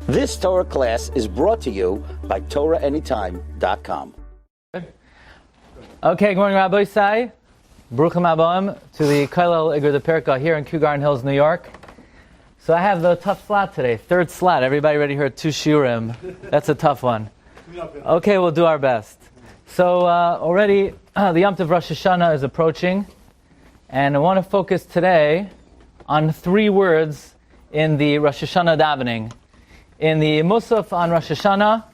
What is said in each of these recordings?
This Torah class is brought to you by TorahAnytime.com. Okay, good morning, Rabbi Sai. Baruchim Abam to the Kollel Igur de Perka here in Kew Garden Hills, New York. So I have the tough slot today, third slot. Everybody ready here? 2 Shiurim. That's a tough one. Okay, we'll do our best. So already the Yom Tov Rosh Hashanah is approaching, and I want to focus today on 3 words in the Rosh Hashanah davening. In the Musaf on Rosh Hashanah,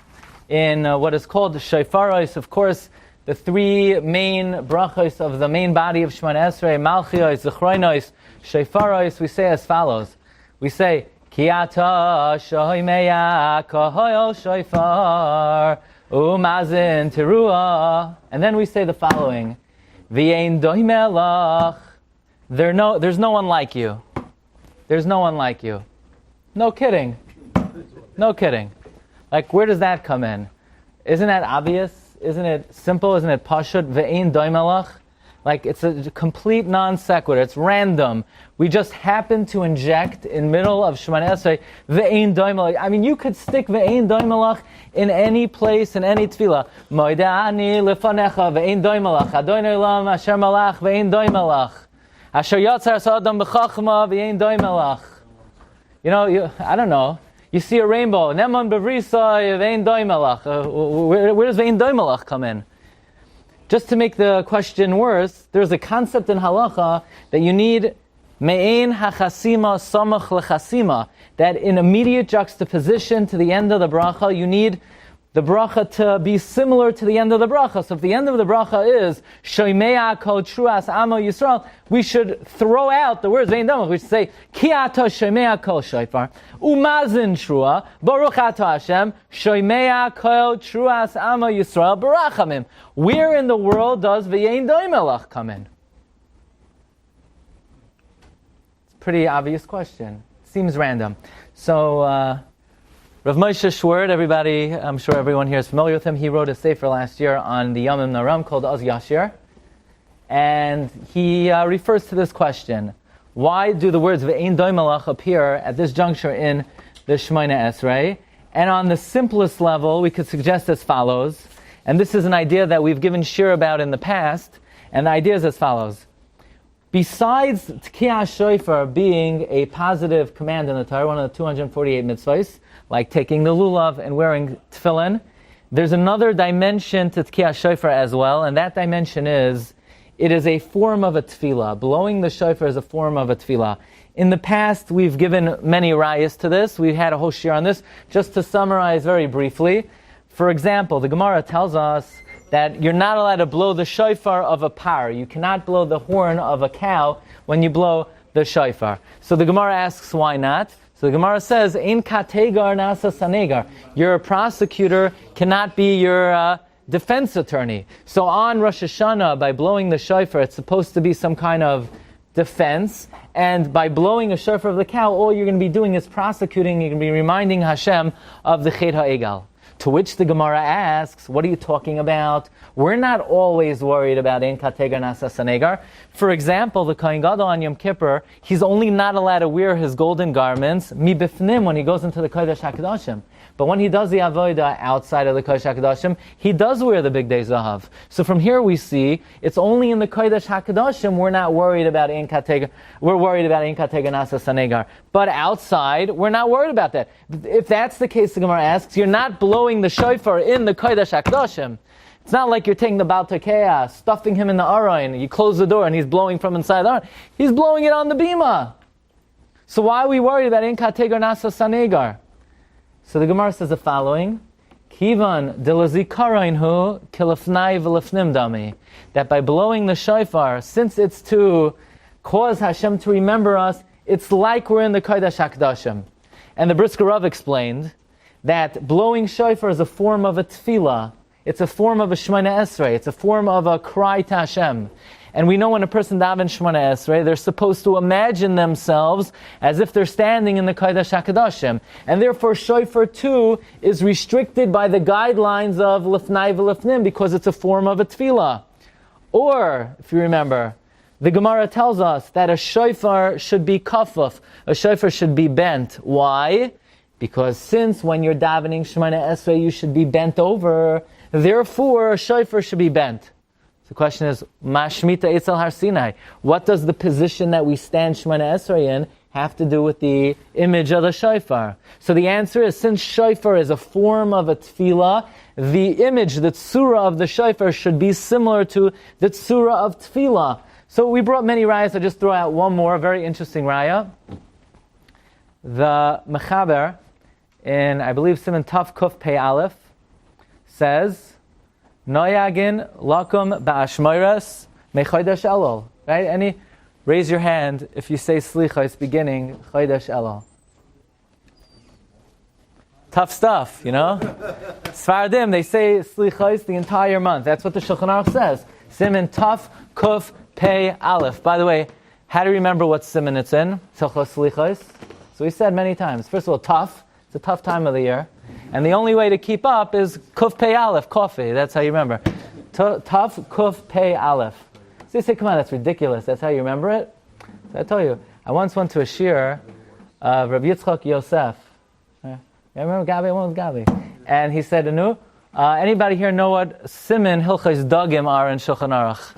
in what is called the Shofar, of course, the 3 main brachos of the main body of Shemona Esrei, Malchios, Zechronos, Shofaros, we say as follows. We say, Ki ata shoimeya kahoil shofar umazin teruah. And then we say the following, V'yein doimelach. There's no one like you. There's no one like you. No kidding. No kidding. Like, where does that come in? Isn't that obvious? Isn't it simple? Isn't it pashut? Ve'ein doimelach? Like, it's a complete non sequitur. It's random. We just happen to inject in middle of Shemona Esrei ve'ein doimelach. I mean, you could stick ve'ein doimelach in any place, in any tefillah. Moida'ani lefanecha ve'ein doimelach. Adonai olam asher malach ve'ein doimelach. Asher yatzar sa'adam b'chachma ve'ein doimelach. You know, I don't know. You see a rainbow. Neman b'vrisa ve'ein doimelach. Where does ve'ein doimelach come in? Just to make the question worse, there's a concept in halacha that you need me'ein hachasima samach lechasima, that in immediate juxtaposition to the end of the bracha, you need the bracha to be similar to the end of the bracha. So if the end of the bracha is shoimea kol truas amo Yisrael, we should throw out the words ve'ein doimelach. We should say ki ata shoimea kol shofar umazin trua baruch ata Hashem shoimea kol truas amo Yisrael barachamim. Where in the world does ve'ein doimelach come in? It's a pretty obvious question. Seems random. So Rav Moshe Schwerd, everybody, I'm sure everyone here is familiar with him. He wrote a sefer last year on the Yomim Naram called Az Yashir. And he refers to this question. Why do the words Ve'ein Doimelach appear at this juncture in the Shemona Esrei? And on the simplest level, we could suggest as follows. And this is an idea that we've given shir about in the past. And the idea is as follows. Besides Tkiyah Shofar being a positive command in the Torah, one of the 248 mitzvahs, like taking the lulav and wearing tefillin, there's another dimension to Tkiyah Shofar as well, and that dimension is, it is a form of a tefillah. Blowing the shofar is a form of a tefillah. In the past, we've given many rayas to this. We had a whole shir on this. Just to summarize very briefly, for example, the Gemara tells us that you're not allowed to blow the shofar of a par. You cannot blow the horn of a cow when you blow the shofar. So the Gemara asks, why not? So the Gemara says, "Ein kategar nasa sanegar." Your prosecutor cannot be your defense attorney. So on Rosh Hashanah, by blowing the shofar, it's supposed to be some kind of defense. And by blowing a shofar of the cow, all you're going to be doing is prosecuting. You're going to be reminding Hashem of the Chet HaEgal. To which the Gemara asks, what are you talking about? We're not always worried about Ein Kategar Nasa Sanegar. For example, the Kohen Gadol on Yom Kippur, he's only not allowed to wear his golden garments, mi bifnim, when he goes into the Kodesh HaKadoshim. But when he does the Avodah outside of the Kodesh HaKadoshim, he does wear the Big Day Zahav. So from here we see, it's only in the Kodesh HaKadoshim we're not worried about Ein Kategar, we're worried about Ein Kategar Nasa Sanegar. But outside, we're not worried about that. If that's the case, the Gemara asks, you're not blowing the shofar in the Kodesh HaKadoshim. It's not like you're taking the Baal Tekeah, stuffing him in the Aron, you close the door and he's blowing from inside the Aron. He's blowing it on the bima. So why are we worried about Ein Kategar Nasa Sanegar? So the Gemara says the following, Kivan de lazikaroinhu kilafnai v'lafnim dami. That by blowing the shofar, since it's to cause Hashem to remember us, it's like we're in the Kodesh HaKadoshim. And the Brisker Rav explained that blowing shofar is a form of a tefillah. It's a form of a Shemona Esrei. It's a form of a cry to Hashem. And we know when a person davens Shemona Esrei, they're supposed to imagine themselves as if they're standing in the Kodesh HaKadoshim. And therefore, shofar too is restricted by the guidelines of Lefnai v'Lefnim because it's a form of a tefillah. Or, if you remember, the Gemara tells us that a shofar should be kafuf. A shofar should be bent. Why? Because since when you're davening Shemoneh Esrei, you should be bent over, therefore, shofar should be bent. The question is, Ma Shmita Eitzel Har Sinai. What does the position that we stand Shemoneh Esrei in have to do with the image of the shofar? So the answer is, since shofar is a form of a tefillah, the image, the tzura of the shofar should be similar to the tzura of tefillah. So we brought many rayas. I'll just throw out one more, very interesting raya. The Mechaber, in, I believe, Siman Taf Kuf Pei Aleph, says, Noyagin lakum ba'ashmoiras mechodesh elul. Right? Raise your hand if you say slichos beginning chodesh elul. Tough stuff, you know? Sfardim, they say slichos the entire month. That's what the Shulchan Aruch says. Siman Taf Kuf Pei Aleph. By the way, how do you remember what siman it's in? Hilchos slichos. So we said many times. First of all, tough. It's a tough time of the year. And the only way to keep up is Kuf Pei Aleph, coffee. That's how you remember. Tough Kuf Pei Aleph. So you say, come on, that's ridiculous. That's how you remember it? So I tell you, I once went to a shiur of Rabbi Yitzchak Yosef. You remember Gabi? One was Gabi. And he said, anybody here know what siman Hilchos Dagim are in Shulchan Aruch?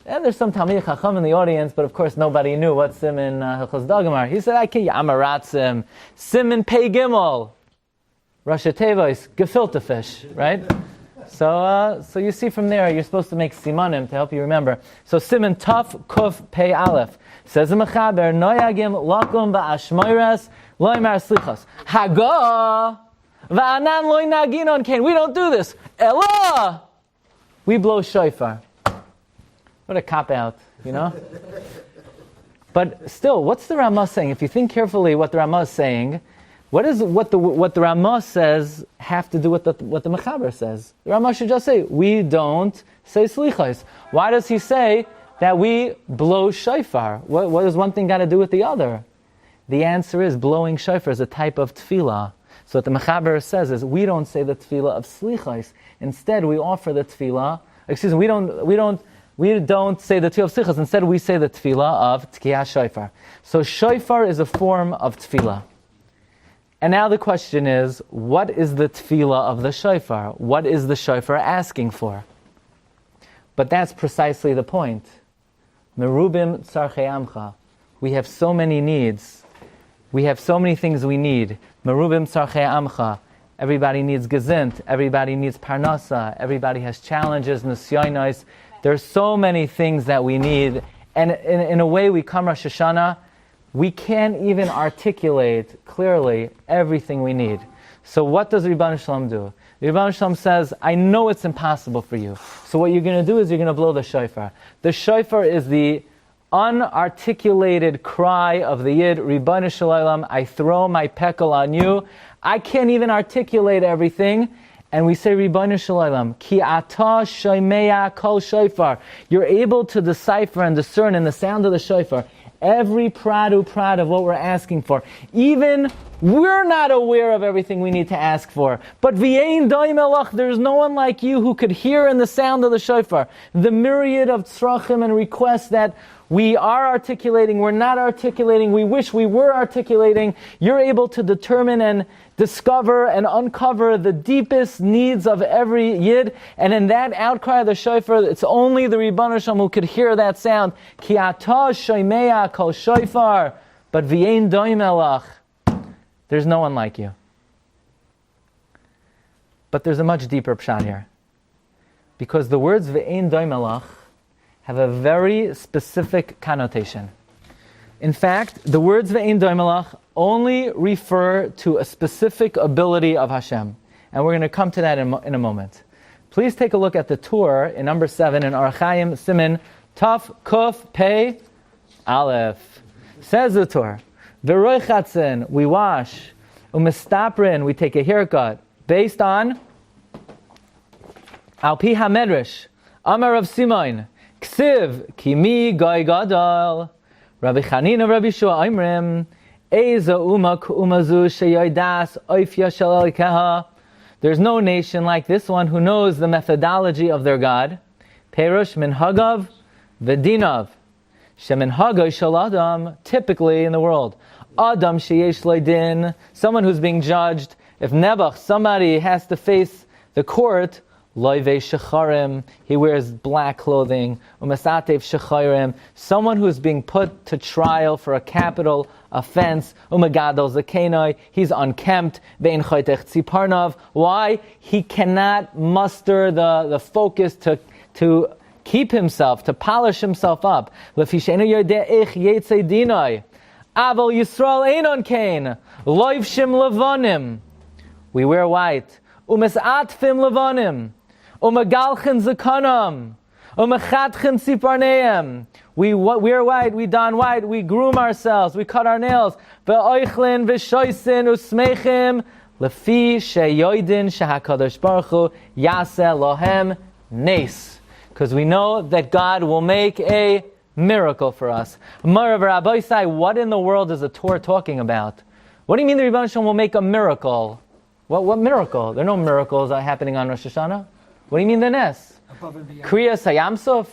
And there's some Talmidei Chacham in the audience, but of course nobody knew what siman Hilchos Dagim are. He said, I can Amaratzim, siman Pei Gimel, Rosh Tevos, gefilte fish, right? So you see from there, you're supposed to make simanim to help you remember. So siman Taf Kuf Pei Aleph says the Mechaber, Noyagim lakum ba'ashmoiras loymar slichos Haga va'anan loy naginon kain. We don't do this. Ella, we blow shofar. What a cop-out, you know? But still, what's the Ramah saying? If you think carefully what the Ramah is saying, what the Ramah says have to do with what the Mechaber says? The Ramah should just say, we don't say slichos. Why does he say that we blow shofar? What does one thing got to do with the other? The answer is, blowing shofar is a type of tefillah. So what the Mechaber says is, we don't say the tefillah of slichos. Instead, we offer the tefillah, we don't say the tefillah of slichos. Instead, we say the tefillah of tkiyah shofar. So shofar is a form of tefillah. And now the question is, what is the tefillah of the shofar? What is the shofar asking for? But that's precisely the point. Merubim tzarchei amcha. We have so many needs. We have so many things we need. Merubim tzarchei amcha. Everybody needs gezint. Everybody needs parnasa. Everybody has challenges, nisyonos. There's so many things that we need. And in a way, we come Rosh Hashanah, we can't even articulate clearly everything we need. So what does Ribbon Shalom do? Ribbon Shalom says, I know it's impossible for you. So what you're going to do is you're going to blow the shofar. The shofar is the unarticulated cry of the Yid, Ribbon Shalom, I throw my pekel on you. I can't even articulate everything. And we say, Ribbon Shalom, Ki ata shomeya kol shofar. You're able to decipher and discern in the sound of the shofar every prad of what we're asking for. Even we're not aware of everything we need to ask for. But v'yein doim elach, there's no one like you who could hear in the sound of the shofar the myriad of tzrachim and requests that we are articulating, we're not articulating, we wish we were articulating. You're able to determine and discover and uncover the deepest needs of every Yid. And in that outcry of the shofar, it's only the Ribbon Shalom who could hear that sound. Ki ata shomeya kol shofar, but v'yein doim elach. There's no one like you. But there's a much deeper pshat here. Because the words v'yein doim elach have a very specific connotation. In fact, the words ve'ein doim elach only refer to a specific ability of Hashem. And we're going to come to that in a moment. Please take a look at the Torah in number 7 in Arachayim Siman Taf Kuf Pei Aleph. Says the Torah, V'roichatzen, we wash, umestaprin, we take a haircut, based on Al Pi HaMedrash, Amar Rav Simon, Ksiv, Kimi Goy Gadol, Rabbi Chanina, Rabbi Shua, Imrim, Eza Uma Ku'umazu Sheyoidas Oifya Shel Elikeha. There's no nation like this one who knows the methodology of their God. Perush Minhagav Vedinav. Sheminhagay Shel Adam, typically in the world. Adam sheyesh leidin, someone who's being judged. If Nebuch, somebody has to face the court, loive shecharim, he wears black clothing. Umasatev shecharim, someone who's being put to trial for a capital offense. Umagadol zakenoi, he's unkempt. Vein chaytech tziparnav. Why? He cannot muster the focus to keep himself, to polish himself up. Lefishenu yodeh ich yetzei dinoi. Aval Yisrael einon kain. Loivshim levanim. We wear white. Umesatfim levanim. Umagalchen zakanam. Umachatchen siparneim. We wear white, we don white, we groom ourselves, we cut our nails. Ve'oichlin v'shoisin usmechim lefi sheyoidin shehakadosh baruch hu yaseh lohem nes. Because we know that God will make a miracle for us. Rabbi Isai, what in the world is the Torah talking about? What do you mean the Rebbeinu Shalom will make a miracle? What miracle? There are no miracles happening on Rosh Hashanah. What do you mean the Nes? Kriyas Hayamsuf?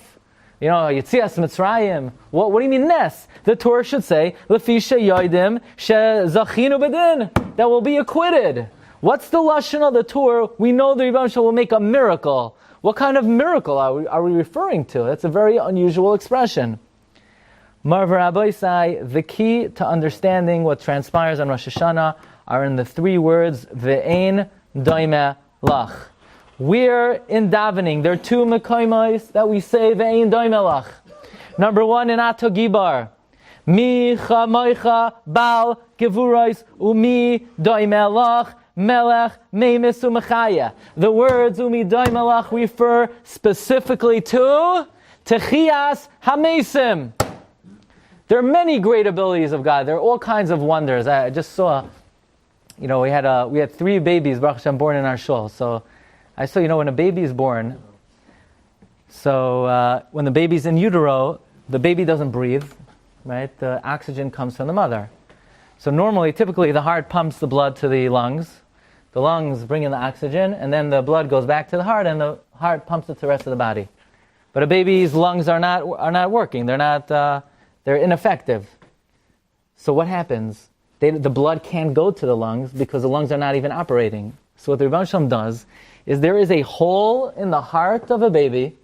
Yitzias Mitzrayim. What do you mean Nes? The Torah should say, Lefi sheyoidim shezachinu bedin, that will be acquitted. What's the lashon of the Torah? We know the Rebbeinu Shalom will make a miracle. What kind of miracle are we referring to? That's a very unusual expression. The key to understanding what transpires on Rosh Hashanah are in the three words, Ve'ein doime lach. We're in davening. There are two mekoimos that we say, Ve'ein doime lach. Number one, in Ato Gibar. Mi chamoicha bal gevurais umi doime lach. Melech, Meimis, Umachaya. The words Umi Doi Melech refer specifically to Techias Hamesim. There are many great abilities of God. There are all kinds of wonders. I just saw, we had 3 babies, Baruch Hashem, born in our shul. So I saw, when a baby is born, so when the baby's in utero, the baby doesn't breathe, right? The oxygen comes from the mother. So typically, the heart pumps the blood to the lungs. The lungs bring in the oxygen, and then the blood goes back to the heart, and the heart pumps it to the rest of the body. But a baby's lungs are not working. They're ineffective. So what happens? The blood can't go to the lungs because the lungs are not even operating. So what the Rebbeinu Shalom does is there is a hole in the heart of a baby,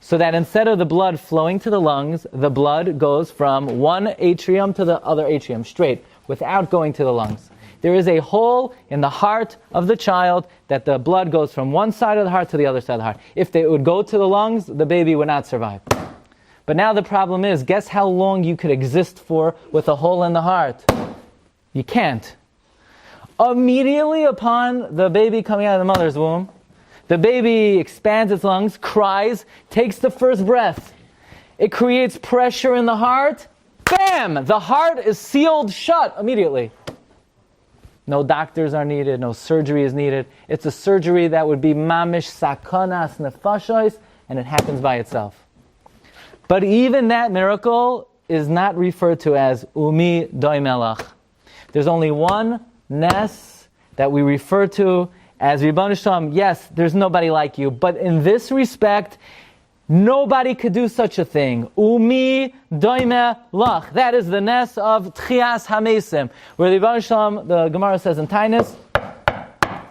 so that instead of the blood flowing to the lungs, the blood goes from one atrium to the other atrium straight, without going to the lungs. There is a hole in the heart of the child that the blood goes from one side of the heart to the other side of the heart. If it would go to the lungs, the baby would not survive. But now the problem is, guess how long you could exist for with a hole in the heart? You can't. Immediately upon the baby coming out of the mother's womb, the baby expands its lungs, cries, takes the first breath. It creates pressure in the heart. Bam! The heart is sealed shut immediately. No doctors are needed, no surgery is needed. It's a surgery that would be mamish sakanas nefashos, and it happens by itself. But even that miracle is not referred to as umi doi melach. There's only one nes that we refer to as Rebbeinu Shalom. Yes, there's nobody like you, but in this respect, nobody could do such a thing. Umi doime lach. That is the nes of Tchias Hamesim, where the Rebbeinu Shalom, the Gemara says in Tainus,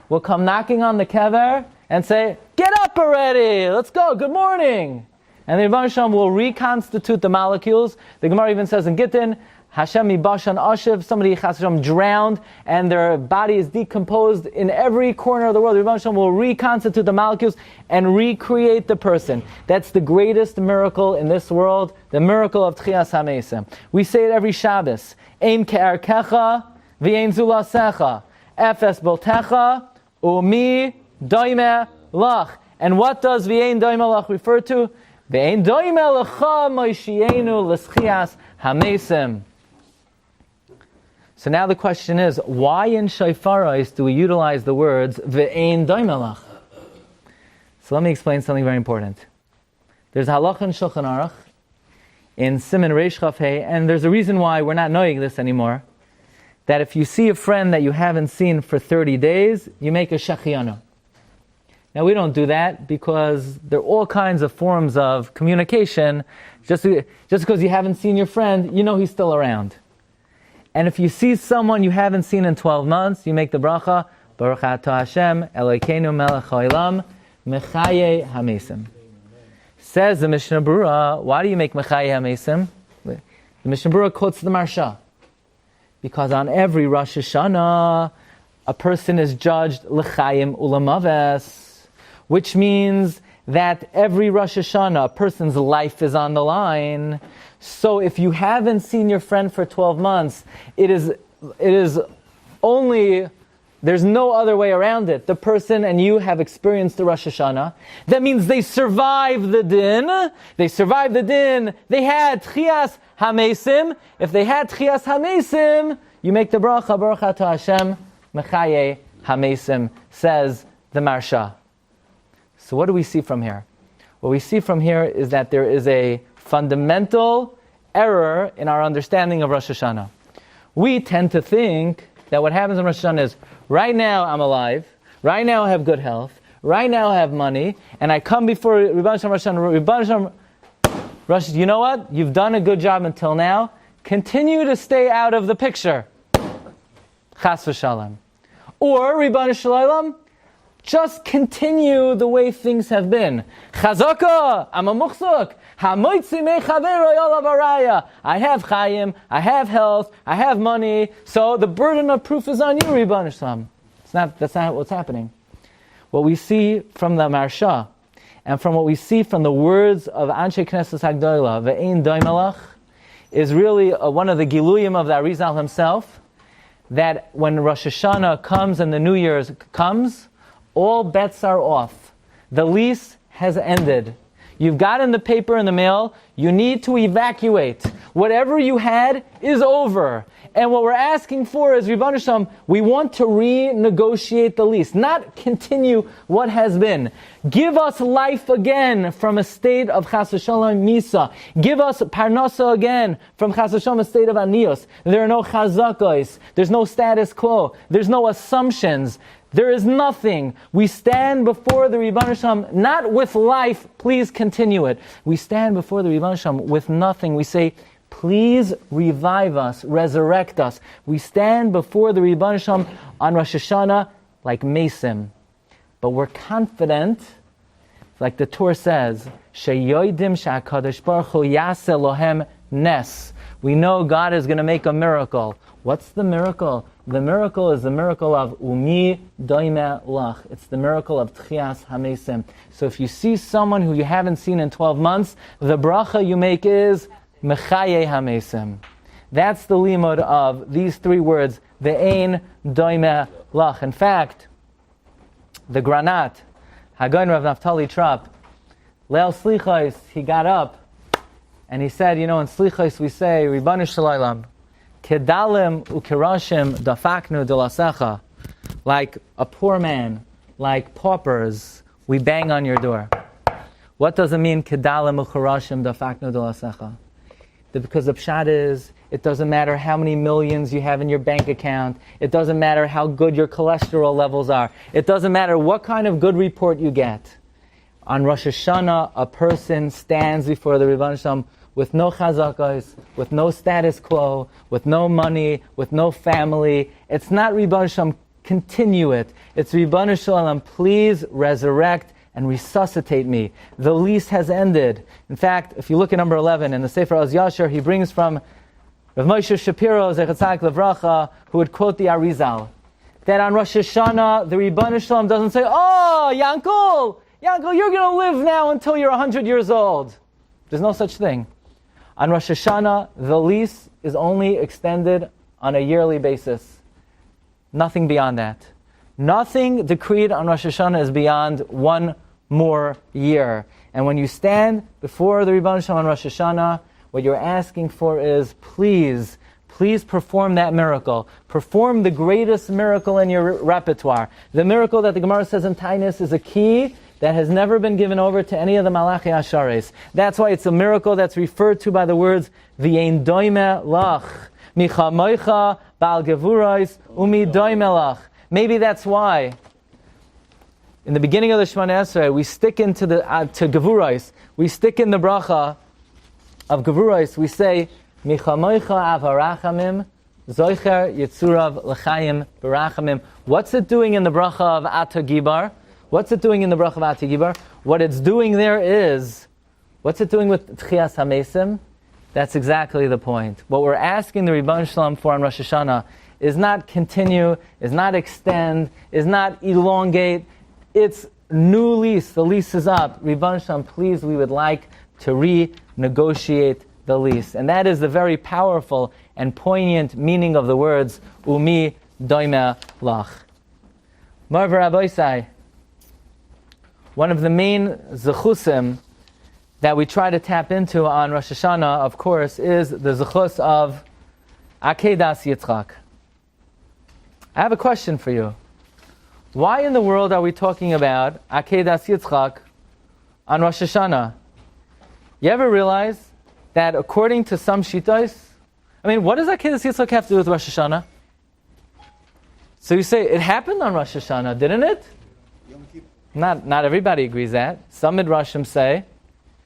will come knocking on the kever and say, "Get up already! Let's go. Good morning." And the Rebbeinu Shalom will reconstitute the molecules. The Gemara even says in Gittin, Hashem mibashan ashiv, somebody Hashem drowned and their body is decomposed in every corner of the world. The Rebbeinu Shalom will reconstitute the molecules and recreate the person. That's the greatest miracle in this world, the miracle of Tchias HaMesim. We say it every Shabbos. Ein ke'arkecha v'ein zulasecha. Efes boltecha umi doime lach. And what does v'ein doime lach refer to? V'ein doime lecha moishienu l'schias HaMesim. So now the question is, why in Shofaros do we utilize the words Ve'ein doimelach? So let me explain something very important. There's halacha in Shulchan Aruch in Siman Reish Chaf Hei, and there's a reason why we're not knowing this anymore, that if you see a friend that you haven't seen for 30 days, you make a shachiyana. Now we don't do that because there are all kinds of forms of communication. Just because you haven't seen your friend, you know he's still around. And if you see someone you haven't seen in 12 months, you make the bracha, Baruch atah Hashem, Elokeinu melech haolam, mechaye hamesim. Says the Mishnah Berurah, why do you make mechaye hamesim? The Mishnah Berurah quotes the Marsha. Because on every Rosh Hashanah, a person is judged l'chaim ulamaves, which means that every Rosh Hashanah, a person's life is on the line. So if you haven't seen your friend for 12 months, it is only, there's no other way around it. The person and you have experienced the Rosh Hashanah. That means they survived the din. They had tchias hamesim. If they had tchias hamesim, you make the bracha, Baruch atah Hashem, mechaye hamesim, says the Marsha. So what do we see from here? What we see from here is that there is a fundamental error in our understanding of Rosh Hashanah. We tend to think that what happens in Rosh Hashanah is, right now I'm alive, right now I have good health, right now I have money, and I come before Rebbe Shem Rosh Hashanah, Rosh, you know what? You've done a good job until now. Continue to stay out of the picture. Chas v'shalom. Or, Ribbon Shalom, just continue the way things have been. Chazaka, I'm a muchzuk. Hamoitzi me chavero yolav araya. I have chayim, I have health, I have money. So the burden of proof is on you, Ribbon Shalom. That's not what's happening. What we see from the Marsha, and from what we see from the words of Anshe Knesset Hagdolah, ve'ein doimelach, is really one of the giluyim of the Arizal himself, that when Rosh Hashanah comes and the New Year's comes, all bets are off. The lease has ended. You've gotten the paper in the mail. You need to evacuate. Whatever you had is over. And what we're asking for is, Rebbeinu Shalom, we want to renegotiate the lease, not continue what has been. Give us life again from a state of Chas v'Shalom Misa. Give us Parnasa again from Chas v'Shalom a state of Anios. There are no chazakos. There's no status quo. There's no assumptions. There is nothing. We stand before the Rebbeinu Shalom not with life, please continue it. We stand before the Rebbeinu Shalom with nothing. We say, please revive us, resurrect us. We stand before the Rebbeinu Shalom on Rosh Hashanah like Mesim. But we're confident, like the Torah says, Sheyoidim she'akadosh baruch hu yaseh lohem nes. We know God is going to make a miracle. What's the miracle? The miracle is the miracle of umi doime lach. It's the miracle of tchias hamesim. So if you see someone who you haven't seen in 12 months, the bracha you make is mechaye hamesim. That's the limud of these three words, ve'ein doime lach. In fact, the Granat, Hagoyin Rav Naftali Trop, Leil Slichos, he got up and he said, in Slichos we say, Ribbanu Shalom, Kedalim ukirashim dafaknu delasecha. Like a poor man, like paupers, we bang on your door. What does it mean, Kedalim ukirashim dafaknu delasecha? Because the pshat is, it doesn't matter how many millions you have in your bank account. It doesn't matter how good your cholesterol levels are. It doesn't matter what kind of good report you get. On Rosh Hashanah, a person stands before the Rebbeinu Shalom with no chazakos, with no status quo, with no money, with no family. It's not Rebbeinu Shalom, continue it. It's Rebbeinu Shalom, please resurrect and resuscitate me. The lease has ended. In fact, if you look at number 11 in the Sefer Oz Yasher, he brings from Rav Moshe Shapiro, Zechat Tzaddik Levracha, who would quote the Arizal, that on Rosh Hashanah, the Rebbeinu Shalom doesn't say, oh, Yankel, you're going to live now until you're 100 years old. There's no such thing. On Rosh Hashanah, the lease is only extended on a yearly basis. Nothing beyond that. Nothing decreed on Rosh Hashanah is beyond one more year. And when you stand before the Rebbeinu Shalom on Rosh Hashanah, what you're asking for is, please perform that miracle. Perform the greatest miracle in your repertoire. The miracle that the Gemara says in Tainus is a key that has never been given over to any of the Malachi Ashares. That's why it's a miracle that's referred to by the words, V'yein doime lach, micha moicha, bal gevurais, umi doime lach. Maybe that's why, in the beginning of the Shemona Esrei, we stick into to gevurais, we stick in the bracha of gevurais, we say, micha moicha avarachamim, Zoicher Yitzurav L'chaim Berachamim. What's it doing in the bracha of Ata Gibar? What's it doing in the bracha of Ata Gibar? What it's doing there is, what's it doing with Tchias HaMesim? That's exactly the point. What we're asking the Ribbon Shalom for on Rosh Hashanah is not continue, is not extend, is not elongate. It's new lease. The lease is up. Ribbon Shalom, please, we would like to renegotiate the lease. And that is the very powerful and poignant meaning of the words, Umi doime lach. Marv Rabbi, one of the main zechusim that we try to tap into on Rosh Hashanah, of course, is the zechus of Akedas Yitzchak. I have a question for you. Why in the world are we talking about Akedas Yitzchak on Rosh Hashanah? You ever realize that according to some shittos, what does Akedas Yitzchak have to do with Rosh Hashanah? So you say, it happened on Rosh Hashanah, didn't it? Not everybody agrees that. Some Midrashim say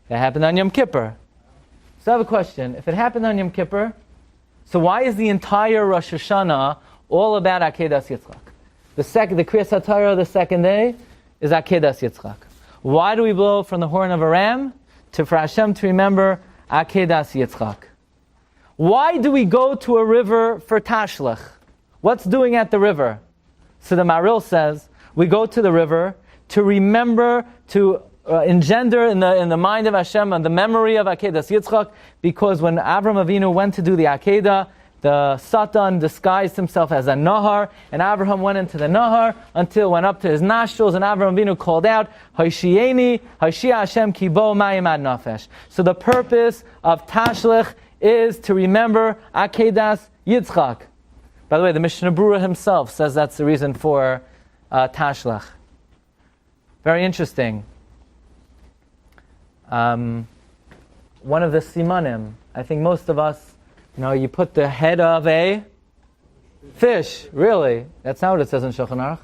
it happened on Yom Kippur. So I have a question. If it happened on Yom Kippur, so why is the entire Rosh Hashanah all about Akedas Yitzchak? The Kriyas HaTorah, the second day, is Akedas Yitzchak. Why do we blow from the horn of a ram? For Hashem to remember Akedas Yitzchak. Why do we go to a river for Tashlech? What's doing at the river? So the Maril says, we go to the river to remember, to engender in the mind of Hashem and the memory of Akedas Yitzchak, because when Avram Avinu went to do the Akedah, the Satan disguised himself as a Nahar, and Abraham went into the Nahar until it went up to his nostrils, and Avraham Avinu called out, Hoshiyeni, Hoshia Hashem kibo mayim ad nafesh. So the purpose of Tashlech is to remember Akedas Yitzchak. By the way, the Mishnah Berurah himself says that's the reason for Tashlech. Very interesting. One of the simanim, I think most of us, you put the head of a fish. Really? That's not what it says in Shulchan Aruch.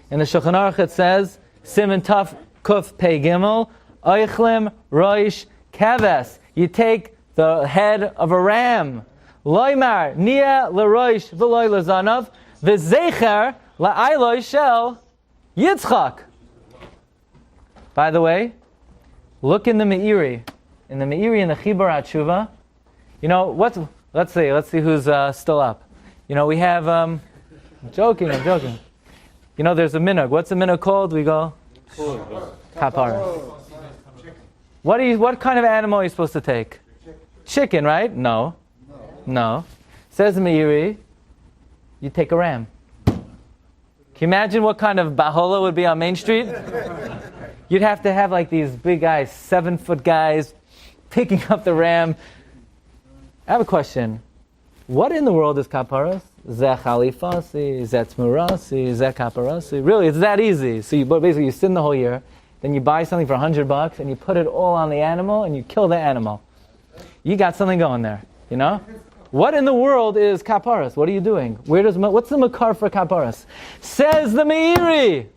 In the Shulchan Aruch it says, Siman Taf Kuf Pei Gimel, Oichlim Roish Keves. You take the head of a ram. Loimar Nia Leroish V'loi Lezanav V'zecher La'ailoi Shel Yitzchak. By the way, look in the Meiri. In the Meiri in the Chibur HaTshuva, let's see who's still up. We have, I'm joking. There's a minhag. What's the minhag called? We go, kapara. What kind of animal are you supposed to take? Chicken, right? No. Says the Meiri, you take a ram. Can you imagine what kind of bahola would be on Main Street? You'd have to have like these big guys, 7-foot guys, picking up the ram. I have a question. What in the world is kaparas? Zeh chalifasi, zeh tmurasi, zeh kaparasi. Really, it's that easy. So basically you sin the whole year, then you buy something for $100 and you put it all on the animal and you kill the animal. You got something going there, What in the world is kaparas? What are you doing? What's the makar for kaparas? Says the Meiri.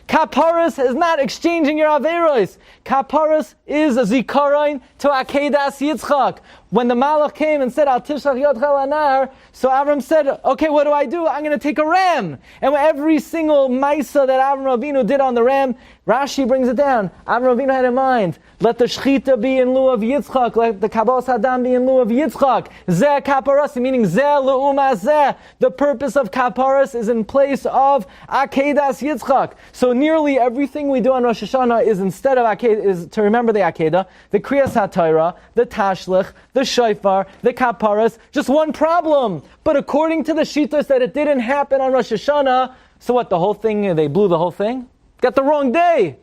Kaparas is not exchanging your averos. Kaparas is a zikaron to Akedas Yitzchak. When the Malach came and said, Al tishlach yodcha lanar, so Avram said, okay, what do? I'm going to take a ram. And every single maisa that Avram Avinu did on the ram, Rashi brings it down. Avram Avinu had in mind, let the shchita be in lieu of Yitzchak, let the kabbalas hadam be in lieu of Yitzchak. Zeh kaparas, meaning zeh le'uma zeh. The purpose of kaparas is in place of Akedas Yitzchak. So nearly everything we do on Rosh Hashanah is instead of Akedah, is to remember the Akedah, the Kriyas HaTorah, the Tashlech, the Shofar, the Kaparas. Just one problem. But according to the Shittas that it didn't happen on Rosh Hashanah, so what, the whole thing, they blew the whole thing? Got the wrong day.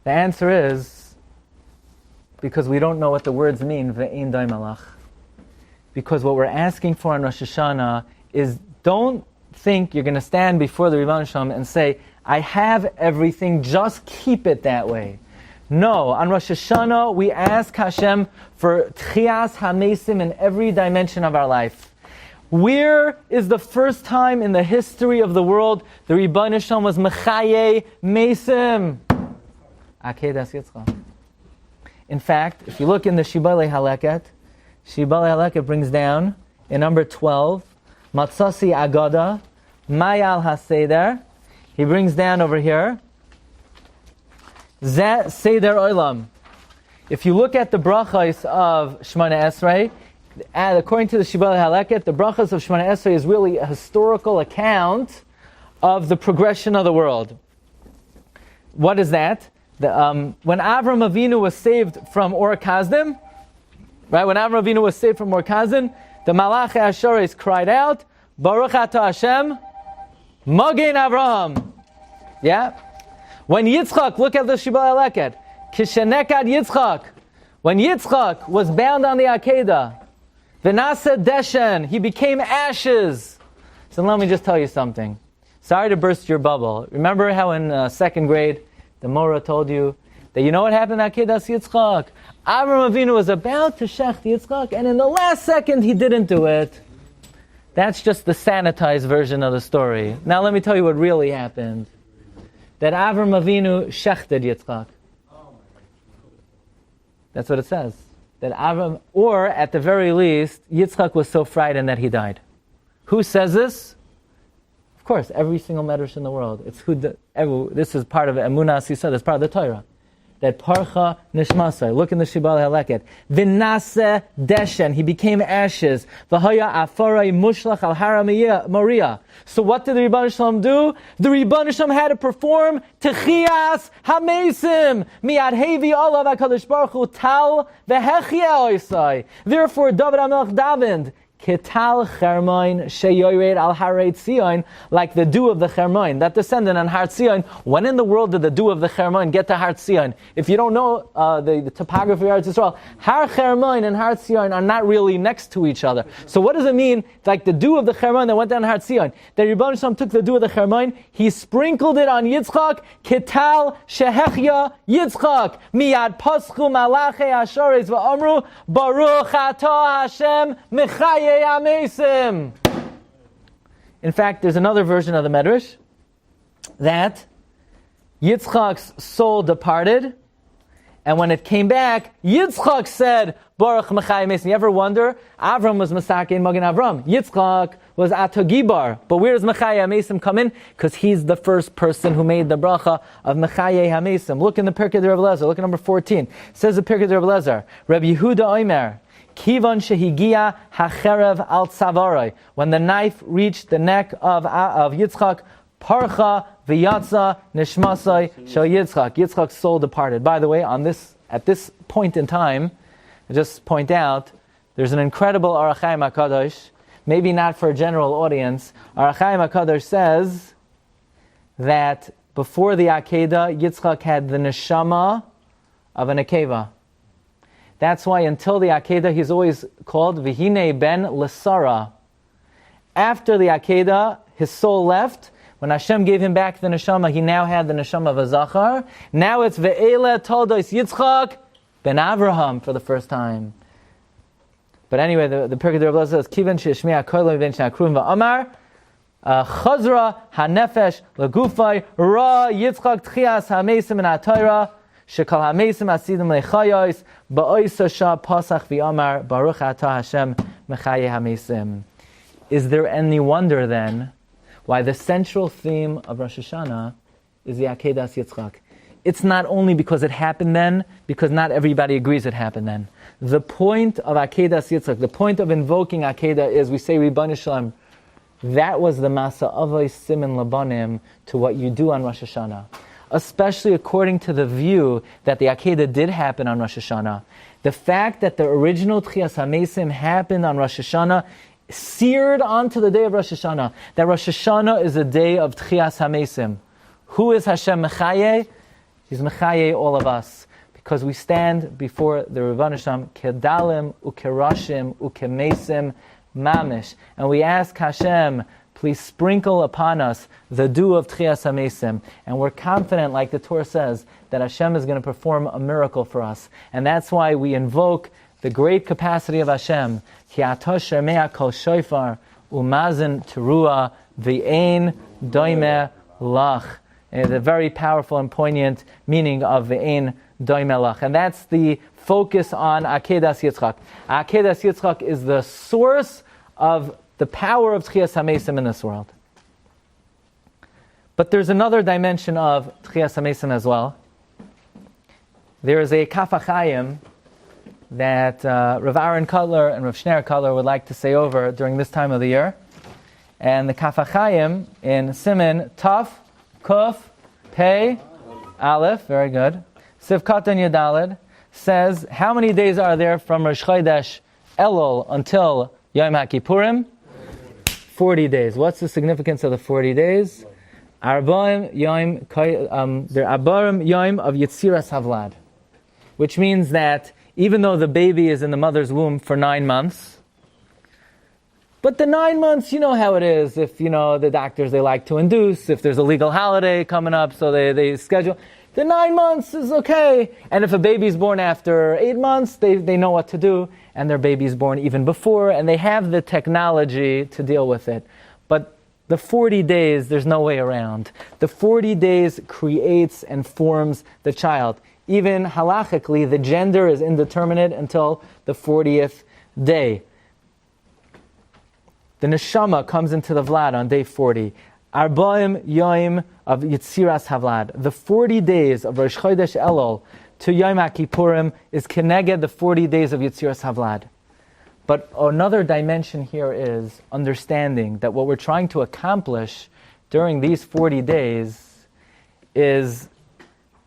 The answer is, because we don't know what the words mean, ve'ein dai malach. Because what we're asking for on Rosh Hashanah is, don't think you're going to stand before the Ribbon Shalom and say, I have everything, just keep it that way. No, on Rosh Hashanah, we ask Hashem for tchias hamesim in every dimension of our life. Where is the first time in the history of the world the Ribbon Shalom was mechaye mesim? Akedas Yitzchak. In fact, if you look in the Shibalei Haleket brings down in number 12, Matzasi Agada, Mayal HaSeder. He brings down over here, Zeh Seder Olam. If you look at the brachos of Shemona Esrei, and according to the Shibalei Haleket, the brachos of Shemona Esrei is really a historical account of the progression of the world. What is that? When Avram Avinu was saved from Ur Kasdim, right? When Avram Avinu was saved from Ur Kasdim, the Malach HaShoreis cried out, Baruch Atah Hashem, Magen Avraham. Yeah? When Yitzchak, look at the Shibalei Haleket, Kishenekad Yitzchak, when Yitzchak was bound on the Akedah, V'nasa Deshen, he became ashes. So let me just tell you something. Sorry to burst your bubble. Remember how in second grade, the Mora told you that you know what happened at Akedas Yitzchak? Avram Avinu was about to shecht Yitzchak, and in the last second he didn't do it. That's just the sanitized version of the story. Now let me tell you what really happened. That Avram Avinu shechted Yitzchak. That's what it says. That Avram, or at the very least, Yitzchak was so frightened that he died. Who says this? Of course, every single medrash in the world. This is part of Emunah Sisa, that's part of the Torah. That Parcha Nishmasai, look in the Shibalei Haleket. V'nase Deshen, he became ashes. V'haya afarai mushlach al hara Moria. So what did the Rebbeinu Shalom do? The Rebbeinu Shalom had to perform Techias HaMesim. Miad hevi olav HaKadosh Baruch Hu tal v'hechia oisai. Therefore, David HaMelech davened, Ketal Chermoin sheyored al Harei Tzion, like the dew of the Chermoin that descended on Har Tzion. When in the world did the dew of the Chermoin get to Har Tzion? If you don't know the topography of Eretz Yisrael, Har Chermoin and Har Tzion are not really next to each other. So what does it mean? It's like the dew of the Chermoin that went down Har Tzion. The Rebbeinu Shalom took the dew of the Chermoin, he sprinkled it on Yitzchak. Ketal shehechya Yitzchak miyad paschu malachei Hashoreis va'amru Baruch Atah Hashem Mechayeh. In fact, there's another version of the Medrash that Yitzchak's soul departed, and when it came back, Yitzchak said, Baruch Mechayeh Mesim. You ever wonder? Avram was Masakin Magen Avram. Yitzchak was Atogibar. But where does Mechayeh Mesim come in? Because he's the first person who made the bracha of Mechayeh HaMesim. Look in the Pirkei de Rabbi Lezer. Look at number 14. It says the Pirkei de Rabbi Lezer, Rabbi Yehuda HaNasi, Kivan shehigia hacherev al tzavaroi. When the knife reached the neck of Yitzchak, parcha v'yatza nishmasai shel Yitzchak. Yitzchak's soul departed. By the way, at this point in time, I just point out, there's an incredible Orach Chaim HaKadosh, maybe not for a general audience. Orach Chaim HaKadosh says that before the Akedah, Yitzchak had the neshama of an Akeva. That's why until the Akedah, he's always called Vihine ben Lesara. After the Akedah, his soul left. When Hashem gave him back the neshama, he now had the neshama of a Zachar. Now it's Ve'ele Toldos Yitzchak ben Avraham for the first time. But anyway, the Pirkei de Rabbi says, Kivan she'ishmi'a koiloi ben she'akrum va'amar, Chazra ha'nefesh legufay ra Yitzchak tchias ha'mesim in ha'Torah, Shekal ha'mesim asidim lechayos, ba'oisasha pasach v'amar, Baruch atah Hashem mechayeh ha'mesim. Is there any wonder then why the central theme of Rosh Hashanah is the Akedas Yitzchak? It's not only because it happened then, because not everybody agrees it happened then. The point of Akedas Yitzchak, the point of invoking Akedah is, we say, Ribbon Shalom, that was the Masa Avos Simin Labanim to what you do on Rosh Hashanah. Especially according to the view that the Akedah did happen on Rosh Hashanah. The fact that the original Tchias HaMesim happened on Rosh Hashanah seared onto the day of Rosh Hashanah. That Rosh Hashanah is a day of Tchias HaMesim. Who is Hashem Mechayeh? He's Mechayeh all of us. Because we stand before the Rebbeinu Shalom Kedalim Ukerashim Ukemesim Mamish. And we ask Hashem, please sprinkle upon us the dew of Tchias HaMesim. And we're confident, like the Torah says, that Hashem is going to perform a miracle for us. And that's why we invoke the great capacity of Hashem. Ki ato shermea kol shofar umazin teruah v'ein doime lach. The very powerful and poignant meaning of v'ein Doi Melach. And that's the focus on Akedas Yitzchak. Akedas Yitzchak is the source of the power of Tchias HaMesim in this world. But there's another dimension of Tchias HaMesim as well. There is a Kaf HaChaim that Rav Aaron Cutler and Rav Shner Cutler would like to say over during this time of the year. And the Kaf HaChaim in Siman Taf, Kuf, Pei, Aleph, very good, Siv Katan Yadalid, says, how many days are there from Rosh Chodesh Elul until Yom HaKippurim? 40 days. What's the significance of the 40 days? Arbaim Yom, they're Arbaim Yom of Yetziras Havlad, which means that even though the baby is in the mother's womb for 9 months, but the 9 months, you know how it is. If, the doctors, they like to induce. If there's a legal holiday coming up, so they schedule. The 9 months is okay. And if a baby's born after 8 months, they know what to do. And their baby's born even before. And they have the technology to deal with it. But the 40 days, there's no way around. The 40 days creates and forms the child. Even halachically, the gender is indeterminate until the 40th day. The neshama comes into the vlad on day 40. Arbaim Yom of Yitziras Havlad. The 40 days of Rosh Chodesh Elul to Yom HaKippurim is keneged the 40 days of Yitziras Havlad. But another dimension here is understanding that what we're trying to accomplish during these 40 days is,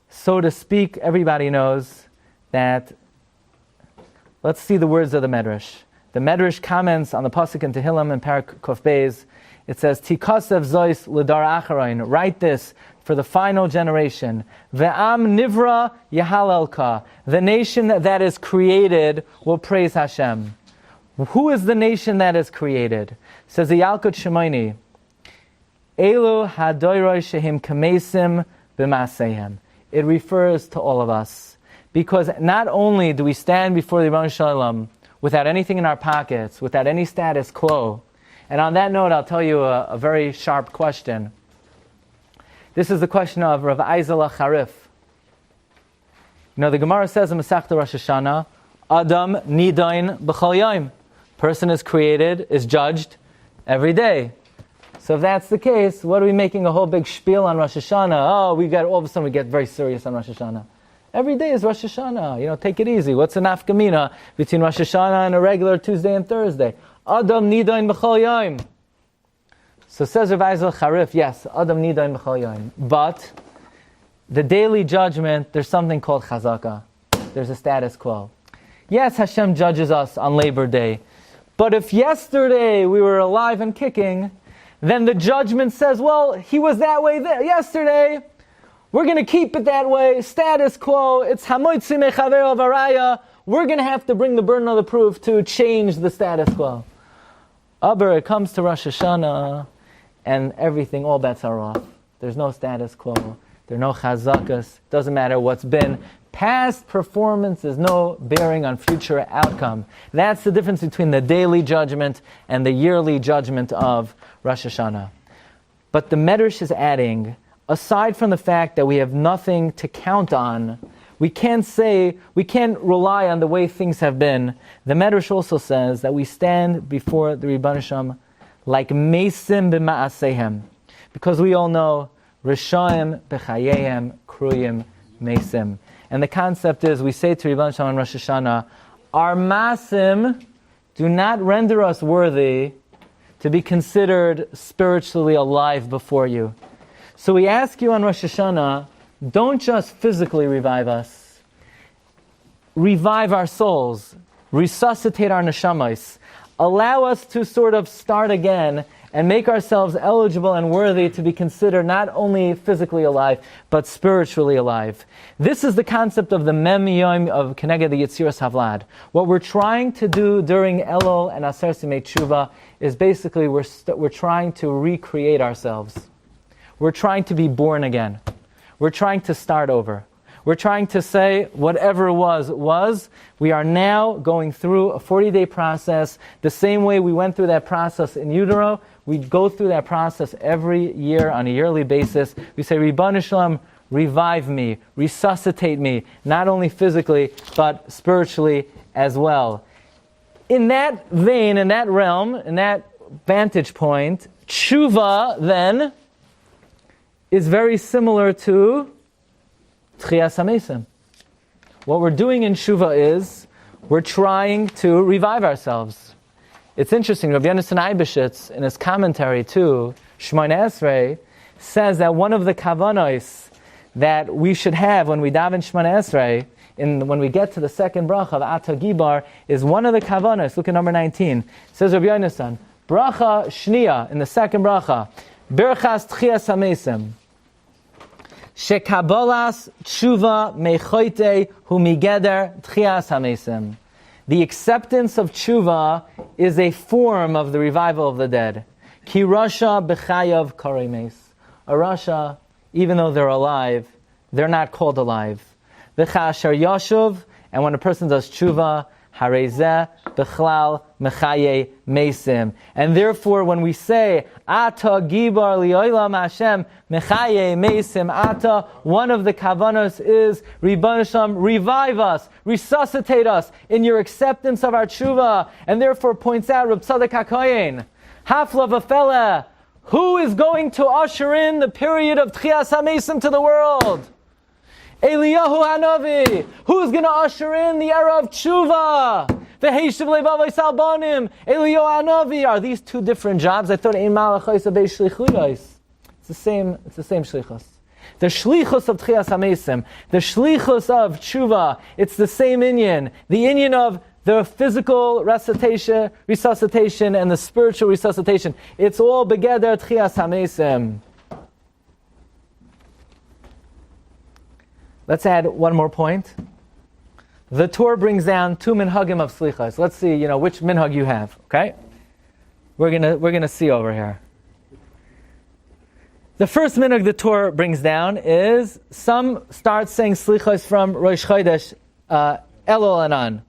so to speak, everybody knows that, let's see the words of the Medrash. The Medrash comments on the Pasuk in Tehillim in Parak Kuf Beis. It says, Tikasev Zois L'dar Acharoin. Write this for the final generation. Ve'am Nivra Yahalelka. The nation that is created will praise Hashem. Who is the nation that is created? Says the Yalkut Shemaini. Elu Hadoiroi Shehim Kamesim B'Masehem. It refers to all of us. Because not only do we stand before the Rebbeinu Shalom without anything in our pockets, without any status quo. And on that note, I'll tell you a very sharp question. This is the question of Rav Eizela Charif. The Gemara says in Masechta Rosh Hashanah, Adam nidain b'chol yom. Person is created, is judged every day. So if that's the case, what are we making a whole big spiel on Rosh Hashanah? All of a sudden we get very serious on Rosh Hashanah. Every day is Rosh Hashanah. Take it easy. What's an nafkamina between Rosh Hashanah and a regular Tuesday and Thursday? Adam nidain b'chol yom. So says Rav Eizela Charif, yes, Adam nidain b'chol yom. But the daily judgment, there's something called chazaka. There's a status quo. Yes, Hashem judges us on Labor Day. But if yesterday we were alive and kicking, then the judgment says, well, he was that way yesterday. We're going to keep it that way, status quo. It's hamoitzi mechaver varaya. We're going to have to bring the burden of the proof to change the status quo. Aber it comes to Rosh Hashanah, and everything, all bets are off. There's no status quo. There are no chazakas. Doesn't matter what's been. Past performance is no bearing on future outcome. That's the difference between the daily judgment and the yearly judgment of Rosh Hashanah. But the Medrash is adding, aside from the fact that we have nothing to count on, we can't rely on the way things have been. The Medrash also says that we stand before the Rebbeinu Shalom like mesim b'ma'asehem, because we all know Rishaim b'chayehem kruyim mesim. And the concept is, we say to Rebbeinu Shalom in Rosh Hashanah, our masim do not render us worthy to be considered spiritually alive before you. So we ask you on Rosh Hashanah, don't just physically revive us. Revive our souls. Resuscitate our neshamas. Allow us to sort of start again and make ourselves eligible and worthy to be considered not only physically alive, but spiritually alive. This is the concept of the Mem Yom of Keneged the Yetziras Havlad. What we're trying to do during Elul and Aser Simei Tshuva is basically we're trying to recreate ourselves. We're trying to be born again. We're trying to start over. We're trying to say whatever was. We are now going through a 40-day process. The same way we went through that process in utero, we go through that process every year on a yearly basis. We say, Rebbeinu Shalom, revive me, resuscitate me, not only physically, but spiritually as well. In that vein, in that realm, in that vantage point, Chuva then is very similar to Tchias HaMesim. What we're doing in Chuva is we're trying to revive ourselves. It's interesting, Rabbi Yonasan Eibeshitz, in his commentary to Shmoneh Esrei, says that one of the kavanos that we should have when we daven Shmoneh Esrei, when we get to the second bracha of Ata Gibar, is one of the kavanos. Look at number 19. It says Rabbi Yonasan, bracha shniya, in the second bracha, Birchas Tchias HaMesim, Shekabolas Tshuva Mechoite Hu Migeder Tchias HaMesim. The acceptance of Tshuva is a form of the revival of the dead. Ki Rasha B'chayav Karemes. A Rasha, even though they're alive, they're not called alive. V'chashar Yashuv, and when a person does Tshuva, Harezeh B'chlal Mechaye Mesim. And therefore, when we say Ata Gibar Li'olam Hashem Mechaye Mesim Ata, one of the kavanos is Ribbon Shem, revive us, resuscitate us in your acceptance of our Tshuva. And therefore points out Reb Tzadok HaKohen, Hafla V'fela, who is going to usher in the period of Tchias HaMesim to the world? Eliyahu Hanavi, who's going to usher in the era of Tshuva? V'heishiv levav salbanim, Eliyahu Hanavi. Are these two different jobs? I thought ein malachos abei shlichuyos. It's the same shlichus. The shlichus of Tchias HaMesim, the shlichus of Tshuva, it's the same inyan. The inyan of the physical resuscitation and the spiritual resuscitation. It's all begeder Tchias HaMesim. Let's add one more point. The Torah brings down two minhagim of slichas. Let's see, which minhag you have. Okay, we're gonna see over here. The first minhag the Torah brings down is some start saying slichas from Rosh Chodesh Elul Anan.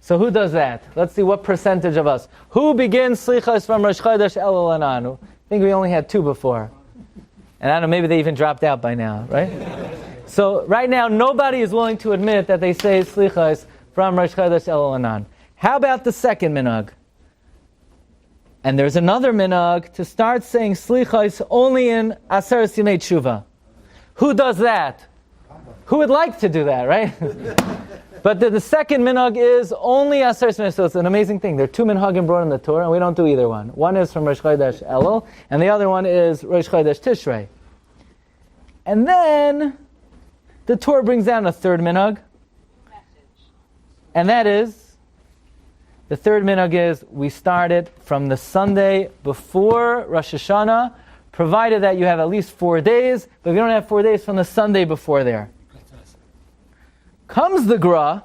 So who does that? Let's see what percentage of us. Who begins slichas from Rosh Chodesh Elul Anan? I think we only had two before. And I don't know, maybe they even dropped out by now, right? So right now, nobody is willing to admit that they say slichas from Rosh Chodesh Elul Anan. How about the second minhag? And there's another minhag to start saying slichas only in Aseres Yimei Tshuva. Who does that? Who would like to do that, right? But the second minhag is only Aseres Yimei. So it's an amazing thing. There are two minhagim brought in the Torah, and we don't do either one. One is from Rosh Chodesh Elul, and the other one is Rosh Chodesh Tishrei. And then the Torah brings down a third minhag, and that is, the third minhag is we start it from the Sunday before Rosh Hashanah, provided that you have at least 4 days, but if you don't have 4 days, from the Sunday before there. Comes the Gra,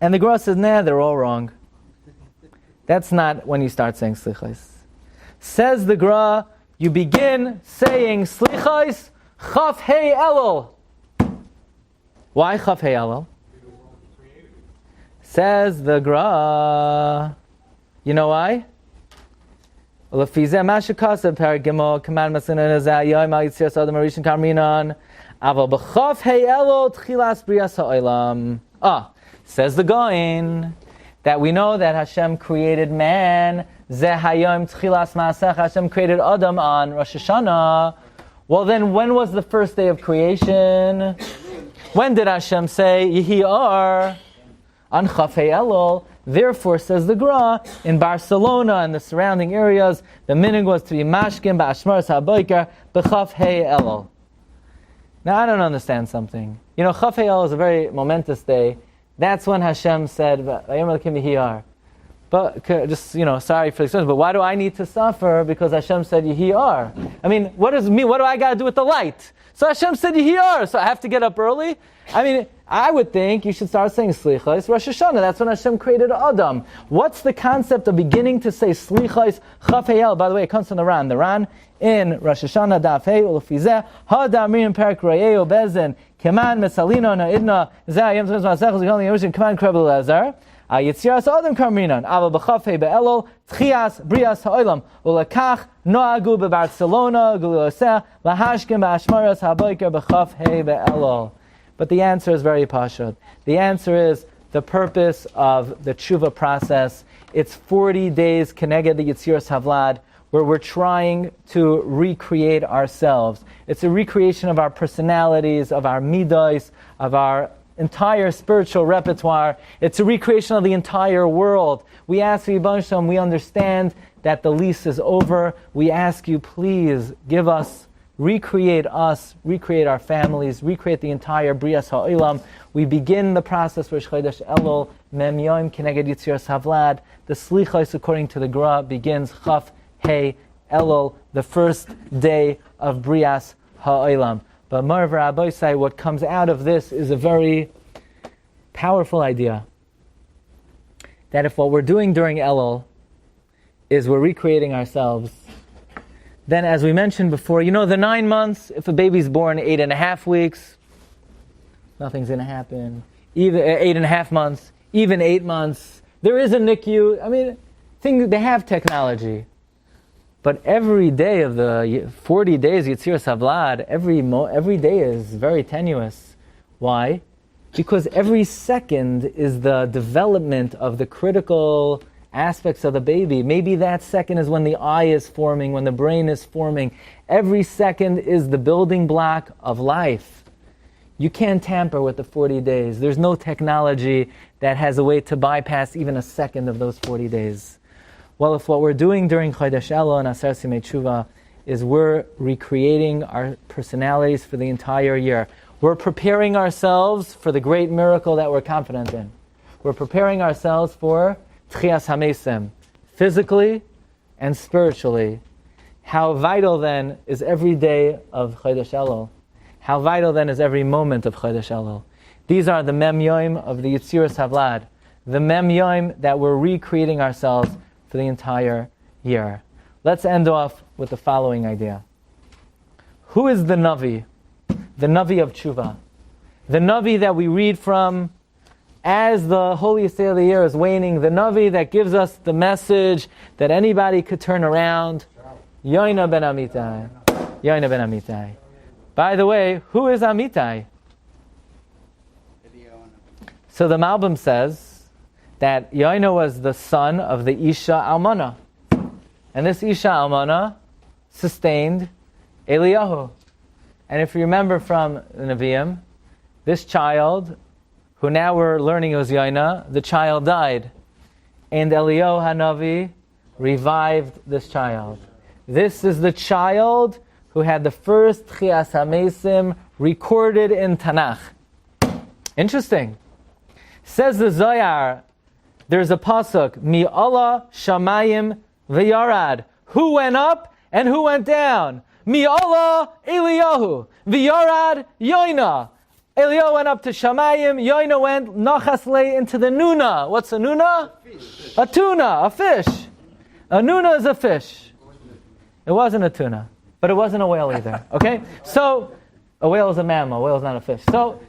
and the Gra says, nah, they're all wrong. That's not when you start saying slichos. Says the Gra, you begin saying slichos chaf hei elul. Why chaf hei elul? Says the Gra, you know why? Ah, says the Goin, that we know that Hashem created man, Hashem created Adam on Rosh Hashanah. Well then, when was the first day of creation? When did Hashem say, Yehi Or? On Chaf Hei Elul. Therefore, says the Gra, in Barcelona and the surrounding areas, the minhag was to be mashkin ba'ashmaras ha'boiker b'chaf hei elul. Now, I don't understand something. Chaf hei elul is a very momentous day. That's when Hashem said, "Vayom Elokim Yehi Or." But just sorry for the expression, but why do I need to suffer because Hashem said Yehi Or? I mean, what does it mean? What do I got to do with the light? So Hashem said Yehi Or, so I have to get up early? I mean, I would think you should start saying Slichos Rosh Hashanah. That's when Hashem created Adam. What's the concept of beginning to say Slichos Chaf Hei Elul? By the way, it comes from the Ran. The Ran in Rosh Hashanah Daf Hei Ulufizeh Hadamrim Perak Rayeo Bezen Keman Mesalino Naidna Zayim Zmas Masechos Yom Yom Keman Krebel Lazar Yitziras Adam Kamrinan, Ava B'chaf Hei Be'elol, Tchias Brias Ha'olam, Ulakach Noagu Be'Barcelona, Guloseh, Lahashkim Ba'ashmaras Haboiker B'chaf Hei Be'elol. But the answer is very pashut. The answer is the purpose of the Chuva process. It's 40 days Keneged the Yitziras Havlad, where we're trying to recreate ourselves. It's a recreation of our personalities, of our midos, of our entire spiritual repertoire. It's a recreation of the entire world. We ask Ribbon Shalom, we understand that the lease is over. We ask you, please give us, recreate our families, recreate the entire Brias Ha'olam. We begin the process with Chodesh Elul, Mem Yom Keneged Yitziras Havlad. The Slichos, according to the Gemara, begins Chaf Hey Elul, the first day of Brias Ha'olam. But Marv Rabbi say what comes out of this is a very powerful idea. That if what we're doing during Elul is we're recreating ourselves, then as we mentioned before, the 9 months, if a baby's born 8.5 weeks, nothing's going to happen. Even 8.5 months, even 8 months, there is a NICU. They have technology. But every day of the 40 days Yitziras Havlad, every day is very tenuous. Why? Because every second is the development of the critical aspects of the baby. Maybe that second is when the eye is forming, when the brain is forming. Every second is the building block of life. You can't tamper with the 40 days. There's no technology that has a way to bypass even a second of those 40 days. Well, if what we're doing during Chodesh Elul and Aser Simei Tshuva is we're recreating our personalities for the entire year. We're preparing ourselves for the great miracle that we're confident in. We're preparing ourselves for Tchias HaMesim, physically and spiritually. How vital then is every day of Chodesh Elul? How vital then is every moment of Chodesh Elul? These are the Mem Yom of the Yitziras Havlad, the Mem Yom that we're recreating ourselves for the entire year. Let's end off with the following idea. Who is the Navi? The Navi of Tshuva. The Navi that we read from as the holiest day of the year is waning. The Navi that gives us the message that anybody could turn around. Yoina ben Amitai. Yoina ben Amitai. By the way, who is Amitai? So the Malbim says that Yoina was the son of the Isha Almana. And this Isha Almana sustained Eliyahu. And if you remember from the Nevi'im, this child, who now we're learning was Yoina, the child died. And Eliyahu HaNavi revived this child. This is the child who had the first Tchias HaMesim recorded in Tanakh. Interesting. Says the Zohar, there's a pasuk, Mi Allah Shamayim V'Yarad. Who went up and who went down? Mi Allah Eliyahu. V'Yarad Yoina. Eliyahu went up to Shamayim. Yoina went Nachasle into the Nuna. What's a Nuna? A tuna, a fish. A Nuna is a fish. It wasn't a tuna, but it wasn't a whale either. Okay? So, a whale is a mammal. A whale is not a fish. So,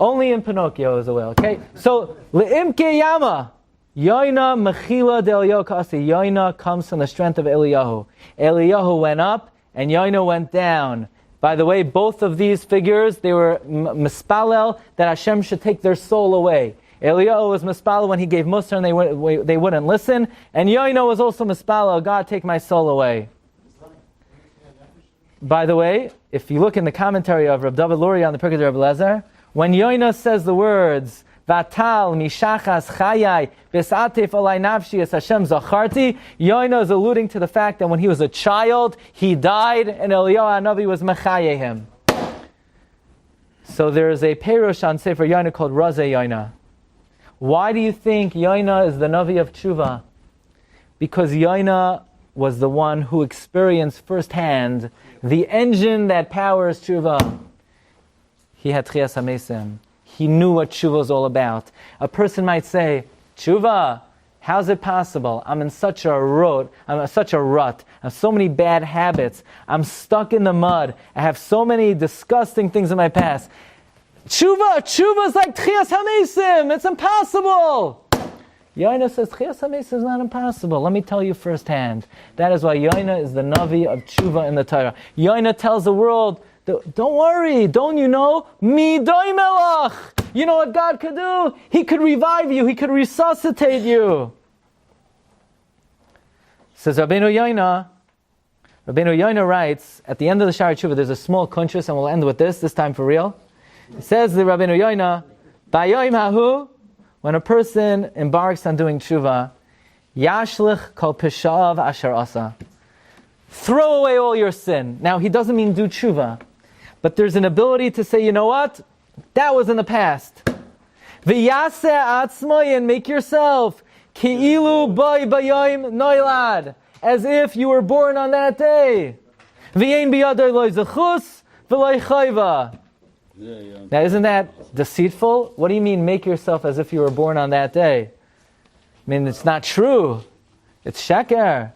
only in Pinocchio is a whale. Okay? So, Le'imke Yama. Yoina Mechila de Eliyahu Kasi. Yoina comes from the strength of Eliyahu. Eliyahu went up and Yoina went down. By the way, both of these figures, they were mispalel that Hashem should take their soul away. Eliyahu was mispalel when he gave Musar and they wouldn't listen. And Yoina was also mispalel, God, take my soul away. By the way, if you look in the commentary of Rabbi David Lurie on the Pirkei Rabbi Lezer, when Yoina says the words, Vatal mishachas chayai v'satif alai nafshi es Hashem zacharti. Yoina is alluding to the fact that when he was a child, he died, and Eliyahu HaNavi was mechaye him. So there is a perush on Sefer Yoina called Razeh Yoina. Why do you think Yoina is the Navi of Tshuva? Because Yoina was the one who experienced firsthand the engine that powers Tshuva. He had Tchias HaMesim. He knew what Tshuva was all about. A person might say, Tshuva, how's it possible? I'm in such a rut. I have so many bad habits. I'm stuck in the mud. I have so many disgusting things in my past. Tshuva is like Tchias HaMesim. It's impossible. Yoina says, Chiyas HaMeis is not impossible. Let me tell you firsthand. That is why Yoina is the Navi of Chuva in the Torah. Yoina tells the world, don't worry, don't you know? Mi doimelach. You know what God could do? He could revive you. He could resuscitate you. Says Rabbeinu Yoina. Rabbeinu Yoina writes, at the end of the Sha'ar Chuva, there's a small kuntrus, and we'll end with this time for real. It says the Rabbeinu Yoina, Bayoim hahu, when a person embarks on doing tshuva, yashlich kol pishav asher asa. Throw away all your sin. Now, he doesn't mean do tshuva, but there's an ability to say, you know what? That was in the past. V'yaseh atzmai, and make yourself ki'ilu bay bayoim noilad, as if you were born on that day. V'yein biyadai loy zechus v'loy chayva. Now, isn't that deceitful? What do you mean, make yourself as if you were born on that day? I mean, it's not true. It's sheker.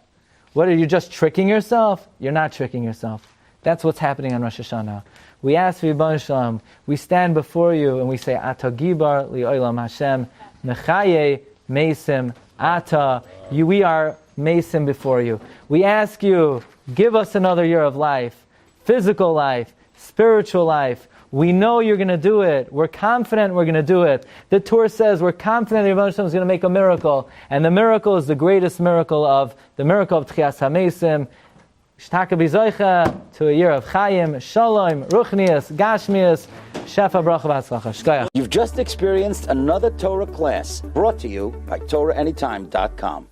What, are you just tricking yourself? You're not tricking yourself. That's what's happening on Rosh Hashanah. We ask Ribbon Shalom, we stand before you and we say, Ata Gibar li'olam Hashem, Mechaye Mesim Ata. We are Mesim before you. We ask you, give us another year of life, physical life, spiritual life. We know you're going to do it. We're confident we're going to do it. The Torah says we're confident that Rebbeinu Shalom is going to make a miracle. And the miracle is the greatest miracle of Tchias HaMeisim. Shtaka b'zoicha to a year of Chayim, Shalom, Ruchnias, Gashmias, Shefa Bracha V'Hatzlacha. Shkoyach. You've just experienced another Torah class brought to you by TorahAnytime.com.